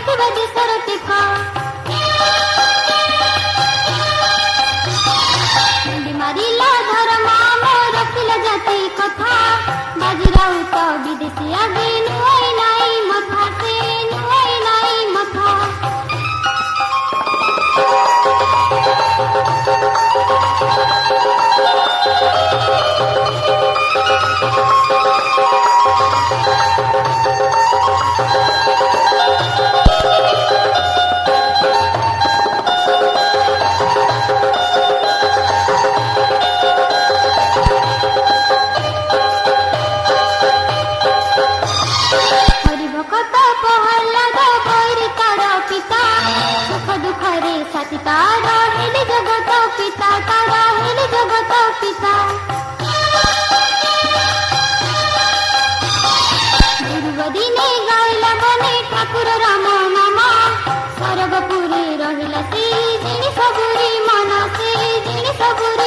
रखिबा देशर टेका मारिला धर्म मोर रखिला जाति कथा बाजीराव तो विदेशी आगे नुई नाई मथा से नुई नाई मथा भक्त प्रहलाद बैरी तार पिता सुख दुखरे साथी तार हेली जगत पिता तार हेली जगत पिता गुरु दिने गाइला बने ठाकुर राम नाम स्वर्गपुरी रहिला से जिनि सबुरी मन से जिनि सबुरी